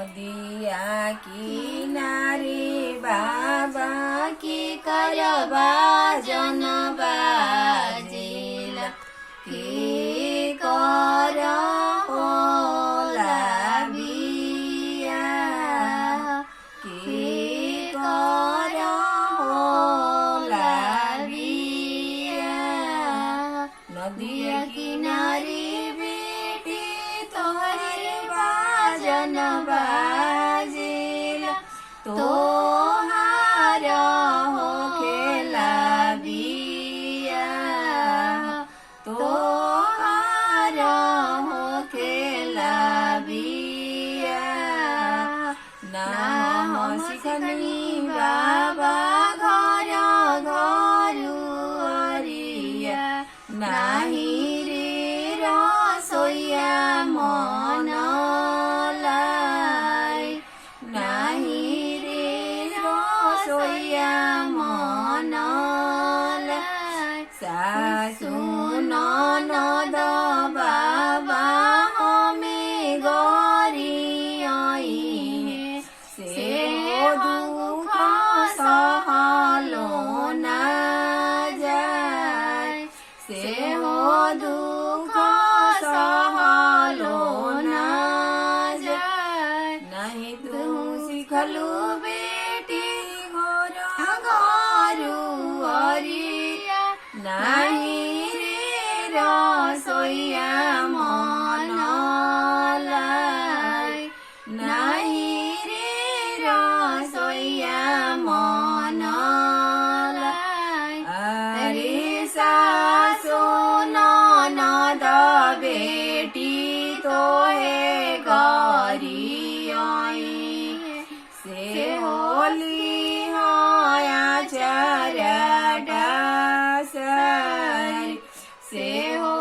नदिया किनारे बाबा की करबा जन बाजेला के कर होला बिया के कर होला बिया नदिया किनारे बेटी तोहरे बाजन बाजेला तोहार हो खेला बिया तोहार हो खेला बिया ना हो सिखनी बाबा घर घरुअरिया नाही रे रसोइया मनलाई नाही रे रसोइया मनलाई सासु ननद बाबा हमे गरी आइहे से दुख सहलो ना जाय से दुख सहलो ना जाय नहीं तू सिखलु बेटी घर घरुअरिया नहीं रे रसोइया मनलाई नहीं रे रसोइया मनलाई अरे सासु ननद बेटी तोहे गरी आइहे से होली आचार डासर से हो